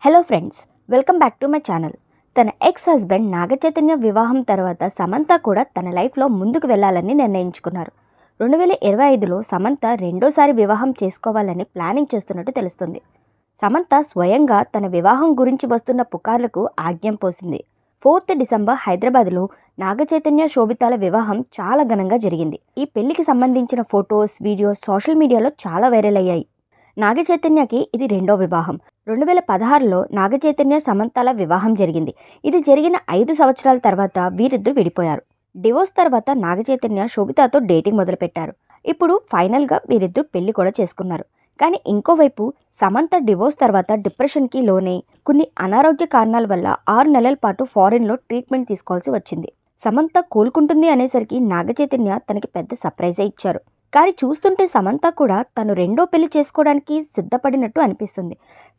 Hello friends, welcome back to my channel. తన ex husband Naga Chaitanya వివాహం తర్వాత సమంత కూడా తన లైఫ్లో ముందుకు వెళ్ళాలని నిర్ణయించుకున్నారు. 2025లో సమంత రెండోసారి వివాహం చేసుకోవాలని ప్లానింగ్ చేస్తున్నట్టు తెలుస్తుంది. సమంత స్వయంగా తన వివాహం గురించి వస్తున్న పుకార్లకు ఆజ్ఞం పోసింది. 4th డిసెంబర్ హైదరాబాద్లో నాగచైతన్య శోభితాల వివాహం చాలా ఘనంగా జరిగింది. ఈ పెళ్లికి సంబంధించిన ఫొటోస్, వీడియోస్ సోషల్ మీడియాలో చాలా వైరల్ అయ్యాయి. నాగచైతన్యకి ఇది రెండో వివాహం. 2016లో నాగచైతన్య సమంతల వివాహం జరిగింది. ఇది జరిగిన 5 సంవత్సరాల తర్వాత వీరిద్దరూ విడిపోయారు. డివోర్స్ తర్వాత నాగచైతన్య శోభితతో డేటింగ్ మొదలుపెట్టారు. ఇప్పుడు ఫైనల్గా వీరిద్దరూ పెళ్లి కూడా చేసుకున్నారు. కానీ ఇంకోవైపు సమంత డివోర్స్ తర్వాత డిప్రెషన్కి లోనై కొన్ని అనారోగ్య కారణాల వల్ల 6 నెలల పాటు ఫారిన్లో ట్రీట్మెంట్ తీసుకోవాల్సి వచ్చింది. సమంత కోలుకుంటుంది అనేసరికి నాగచైతన్య తనకి పెద్ద సర్ప్రైజే ఇచ్చారు. కానీ చూస్తుంటే సమంత కూడా తను రెండో పెళ్లి చేసుకోవడానికి సిద్ధపడినట్టు అనిపిస్తుంది.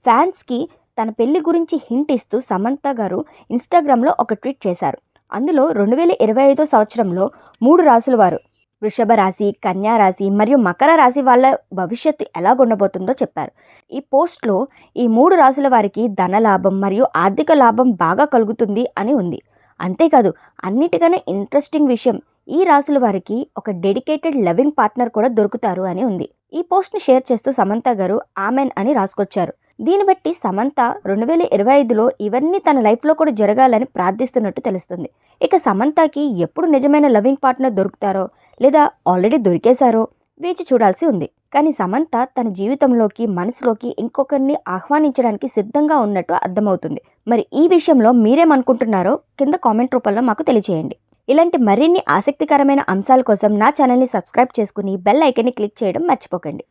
ఫ్యాన్స్కి తన పెళ్లి గురించి హింట్ ఇస్తూ సమంత గారు ఇన్స్టాగ్రామ్లో ఒక ట్వీట్ చేశారు. అందులో 2025 సంవత్సరంలో 3 రాసుల వారు, వృషభ రాశి, కన్యా రాశి మరియు మకర రాశి వాళ్ళ భవిష్యత్తు ఎలాగుండబోతుందో చెప్పారు. ఈ పోస్ట్లో ఈ 3 రాసుల వారికి ధనలాభం మరియు ఆర్థిక లాభం బాగా కలుగుతుంది అని ఉంది. అంతేకాదు, అన్నిటికన్నా ఇంట్రెస్టింగ్ విషయం, ఈ రాసుల వారికి ఒక డెడికేటెడ్ లవింగ్ పార్ట్నర్ కూడా దొరుకుతారు అని ఉంది. ఈ పోస్ట్ని షేర్ చేస్తూ సమంత గారు ఆమెన్ అని రాసుకొచ్చారు. దీన్ని బట్టి సమంత 2025లో ఇవన్నీ తన లైఫ్లో కూడా జరగాలని ప్రార్థిస్తున్నట్టు తెలుస్తుంది. ఇక సమంతకి ఎప్పుడు నిజమైన లవింగ్ పార్ట్నర్ దొరుకుతారో లేదా ఆల్రెడీ దొరికేశారో వేచి చూడాల్సి ఉంది. కానీ సమంత తన జీవితంలోకి, మనసులోకి ఇంకొకరిని ఆహ్వానించడానికి సిద్ధంగా ఉన్నట్టు అర్థమవుతుంది. మరి ఈ విషయంలో మీరేమనుకుంటున్నారో కింద కామెంట్ రూపంలో మాకు తెలియజేయండి. ఇలాంటి మరిన్ని ఆసక్తికరమైన అంశాల కోసం నా ఛానల్ని సబ్స్క్రైబ్ చేసుకుని బెల్ ఐకాన్ని క్లిక్ చేయడం మర్చిపోకండి.